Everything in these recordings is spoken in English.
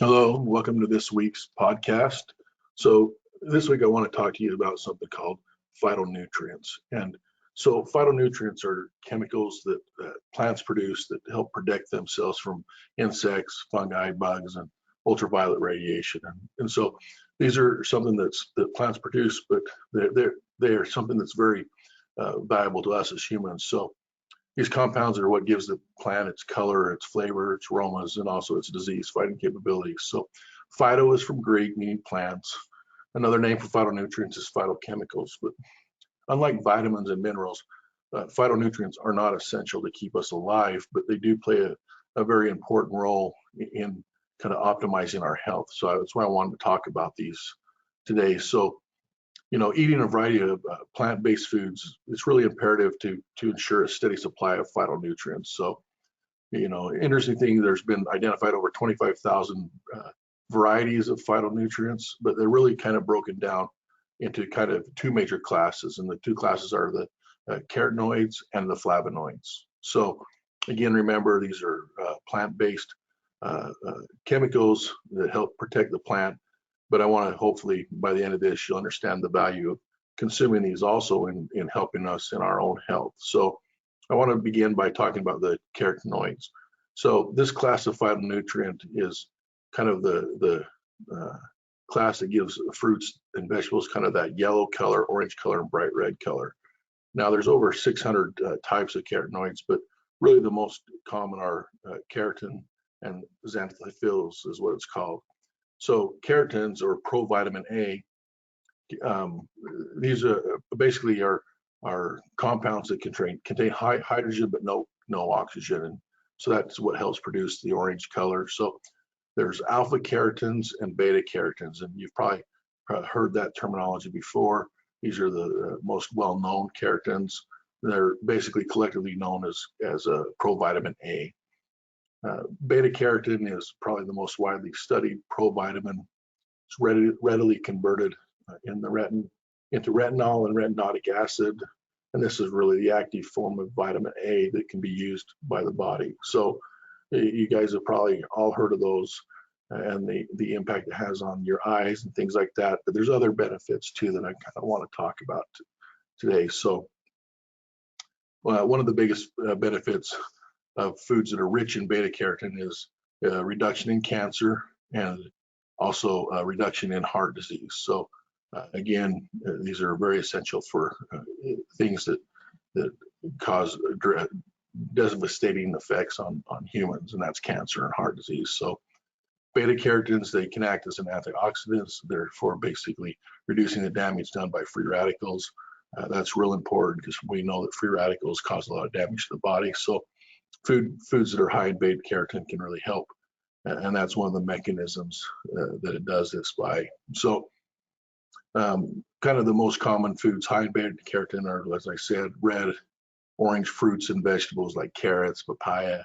Hello, welcome to this week's podcast. So this week I want to talk to you about something called phytonutrients. And so phytonutrients are chemicals that plants produce that help protect themselves from insects, fungi, bugs, and ultraviolet radiation. And so these are something that plants produce, but they are something that's very valuable to us as humans. So these compounds are what gives the plant its color, its flavor, its aromas, and also its disease-fighting capabilities. So phyto is from Greek, meaning plants. Another name for phytonutrients is phytochemicals. But unlike vitamins and minerals, phytonutrients are not essential to keep us alive, but they do play a very important role in kind of optimizing our health. So that's why I wanted to talk about these today. So eating a variety of plant-based foods, it's really imperative to ensure a steady supply of phytonutrients. So, interesting thing, there's been identified over 25,000 varieties of phytonutrients, but they're really kind of broken down into kind of two major classes, and the two classes are the carotenoids and the flavonoids. So, again, remember these are plant-based chemicals that help protect the plant. But I want to hopefully by the end of this, you'll understand the value of consuming these also in helping us in our own health. So I want to begin by talking about the carotenoids. So this class of phytonutrient is kind of the class that gives fruits and vegetables kind of that yellow color, orange color, and bright red color. Now there's over 600 types of carotenoids, but really the most common are keratin and xanthophylls is what it's called. So keratins or provitamin A, these basically are compounds that contain high hydrogen but no oxygen, and so that's what helps produce the orange color. So there's alpha keratins and beta keratins, and you've probably heard that terminology before. These are the most well-known keratins. They're basically collectively known as a provitamin A. Beta-carotene is probably the most widely studied provitamin. It's readily converted into retinol and retinoic acid, and this is really the active form of vitamin A that can be used by the body. So you guys have probably all heard of those and the impact it has on your eyes and things like that, but there's other benefits too that I kind of want to talk about today. So one of the biggest benefits of foods that are rich in beta carotene is reduction in cancer and also reduction in heart disease. So again, these are very essential for things that cause devastating effects on humans, and that's cancer and heart disease. So beta carotenes, they can act as an antioxidants, therefore basically reducing the damage done by free radicals. That's real important because we know that free radicals cause a lot of damage to the body. So foods that are high in beta carotene can really help, and that's one of the mechanisms that it does this by. So kind of the most common foods high in beta carotene are, as I said, red, orange fruits and vegetables like carrots, papaya,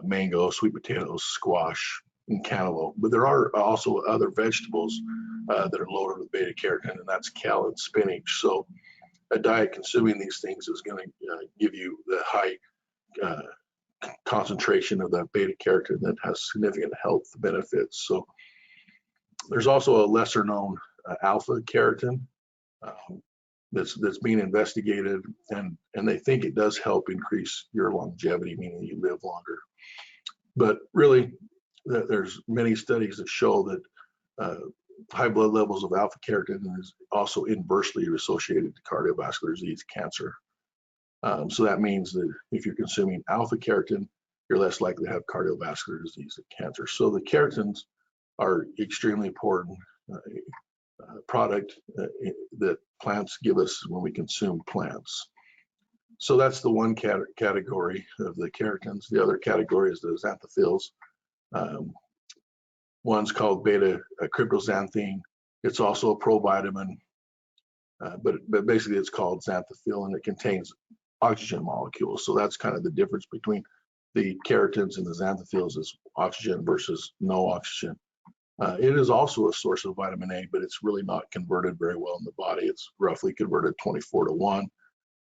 mango, sweet potatoes, squash, and cantaloupe. But there are also other vegetables that are loaded with beta carotene, and that's kale and spinach. So a diet consuming these things is going to give you the high concentration of that beta carotene that has significant health benefits. So there's also a lesser known alpha keratin that's being investigated, and they think it does help increase your longevity, meaning you live longer. But really, there's many studies that show that high blood levels of alpha keratin is also inversely associated to cardiovascular disease, cancer. So that means that if you're consuming alpha keratin, you're less likely to have cardiovascular disease and cancer. So the keratins are extremely important product that plants give us when we consume plants. So that's the one category of the keratins. The other category is the xanthophylls. One's called beta-cryptoxanthine. It's also a provitamin, but basically it's called xanthophyll, and it contains oxygen molecules. So that's kind of the difference between the keratins and the xanthophylls is oxygen versus no oxygen. It is also a source of vitamin A, but it's really not converted very well in the body. It's roughly converted 24:1,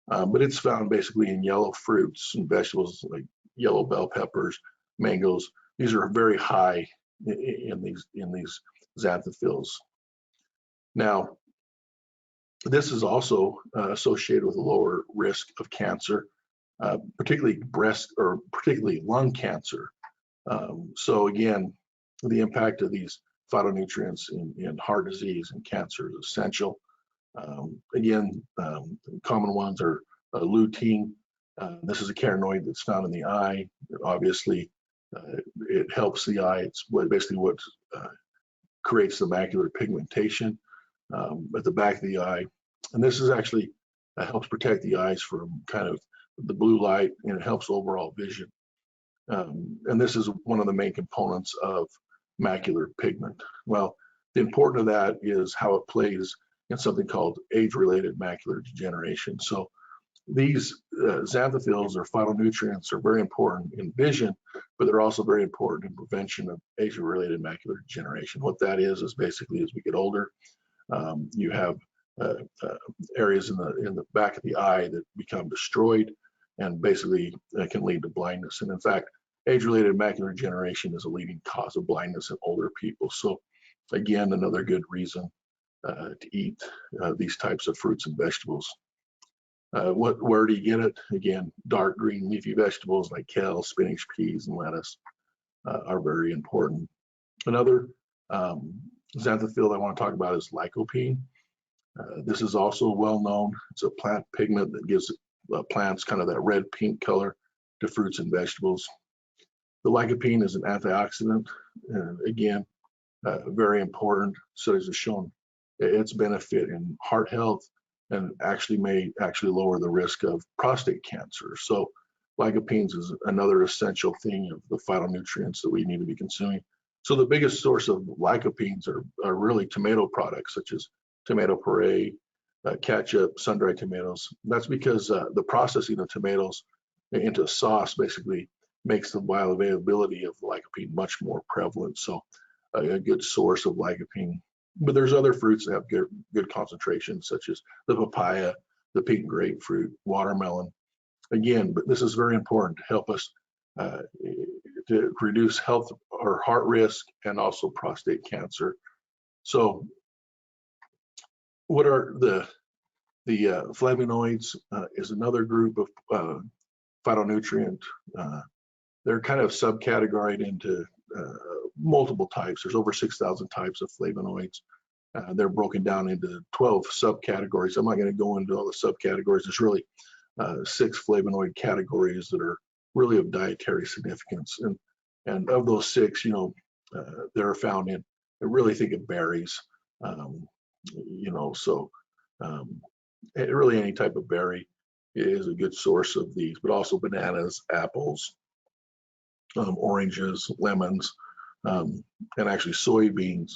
but it's found basically in yellow fruits and vegetables like yellow bell peppers, mangoes. These are very high in these xanthophylls. Now, this is also associated with a lower risk of cancer, particularly breast or particularly lung cancer. So again, the impact of these phytonutrients in heart disease and cancer is essential. Common ones are lutein. This is a carotenoid that's found in the eye. Obviously, it helps the eye. It's basically what creates the macular pigmentation at the back of the eye. And this is actually helps protect the eyes from kind of the blue light, and it helps overall vision. And this is one of the main components of macular pigment. Well, the importance of that is how it plays in something called age-related macular degeneration. So these xanthophylls or phytonutrients are very important in vision, but they're also very important in prevention of age-related macular degeneration. What that is basically as we get older, you have areas in the back of the eye that become destroyed, and basically can lead to blindness. And in fact, age-related macular degeneration is a leading cause of blindness in older people. So again, another good reason to eat these types of fruits and vegetables. Where do you get it? Again, dark green leafy vegetables like kale, spinach, peas, and lettuce are very important. Another xanthophyle I want to talk about is lycopene. This is also well known. It's a plant pigment that gives plants kind of that red pink color to fruits and vegetables. The lycopene is an antioxidant, again, very important. Studies have shown its benefit in heart health, and may lower the risk of prostate cancer. So lycopenes is another essential thing of the phytonutrients that we need to be consuming. So the biggest source of lycopenes are really tomato products, such as tomato puree, ketchup, sun-dried tomatoes. That's because the processing of tomatoes into a sauce basically makes the bioavailability of lycopene much more prevalent. So a good source of lycopene. But there's other fruits that have good concentrations, such as the papaya, the pink grapefruit, watermelon. Again, but this is very important to help us to reduce health or heart risk and also prostate cancer. So what are the flavonoids? Is another group of phytonutrient. They're kind of subcategorized into multiple types. There's over 6,000 types of flavonoids. They're broken down into 12 subcategories. I'm not going to go into all the subcategories. There's really 6 flavonoid categories that are really of dietary significance. And of those 6, they're found in, I really think of berries, really any type of berry is a good source of these, but also bananas, apples, oranges, lemons, and actually soybeans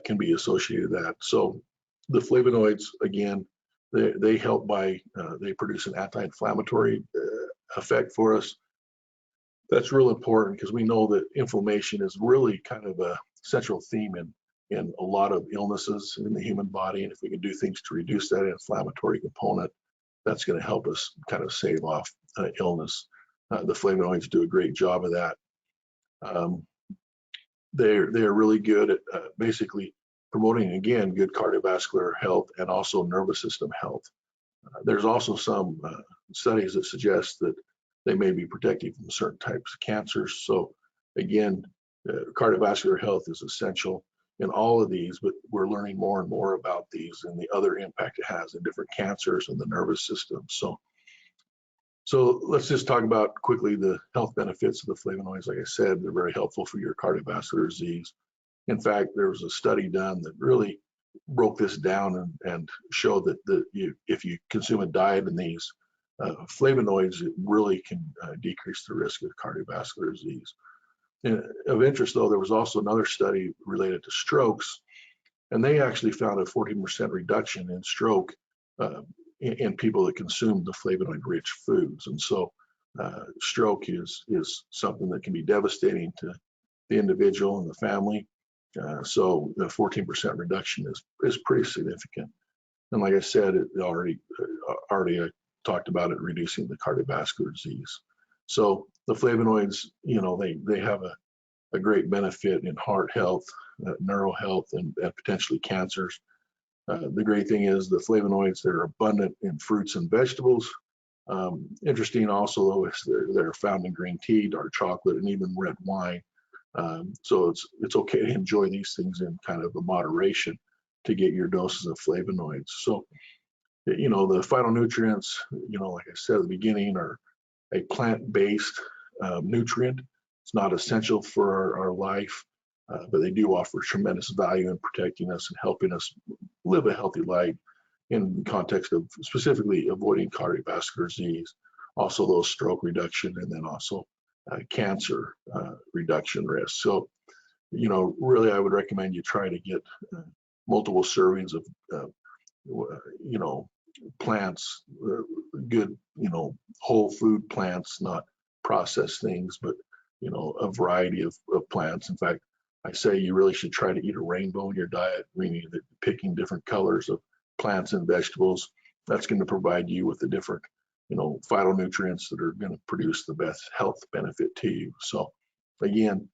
can be associated with that. So the flavonoids, again, they help by, they produce an anti-inflammatory effect for us. That's real important because we know that inflammation is really kind of a central theme in a lot of illnesses in the human body. And if we can do things to reduce that inflammatory component, that's going to help us kind of save off illness. The flavonoids do a great job of that. They're really good at basically promoting, again, good cardiovascular health and also nervous system health. There's also some studies that suggest that they may be protective from certain types of cancers. So again, cardiovascular health is essential in all of these, but we're learning more and more about these and the other impact it has in different cancers and the nervous system. So let's just talk about quickly the health benefits of the flavonoids. Like I said, they're very helpful for your cardiovascular disease. In fact, there was a study done that really broke this down and showed that if you consume a diet in these flavonoids, it really can decrease the risk of cardiovascular disease. And of interest, though, there was also another study related to strokes, and they actually found a 14% reduction in stroke in people that consume the flavonoid-rich foods. And so stroke is something that can be devastating to the individual and the family. So the 14% reduction is pretty significant. And like I said, it already talked about it reducing the cardiovascular disease. So the flavonoids, they have a great benefit in heart health, neural health, and potentially cancers. The great thing is the flavonoids that are abundant in fruits and vegetables. Interesting also, though, is they're found in green tea, dark chocolate, and even red wine. So it's okay to enjoy these things in kind of a moderation to get your doses of flavonoids. So, you know, the phytonutrients, you know, like I said at the beginning, are a plant-based nutrient. It's not essential for our life, but they do offer tremendous value in protecting us and helping us live a healthy life in the context of specifically avoiding cardiovascular disease, also those stroke reduction, and then also cancer reduction risk. So, you know, really I would recommend you try to get multiple servings of, you know, plants, good, you know, whole food plants, not processed things, but, you know, a variety of plants. In fact, I say you really should try to eat a rainbow in your diet, meaning that picking different colors of plants and vegetables. That's going to provide you with the different, you know, phytonutrients that are going to produce the best health benefit to you. So again,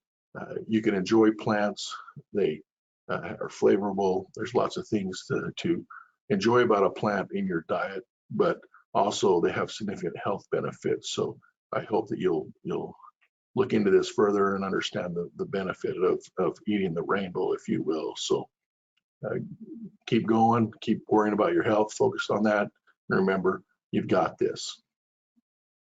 you can enjoy plants. They are flavorful. There's lots of things to enjoy about a plant in your diet, but also they have significant health benefits. So I hope that you'll look into this further and understand the benefit of eating the rainbow, if you will. So keep going, keep worrying about your health, focus on that, and remember, you've got this.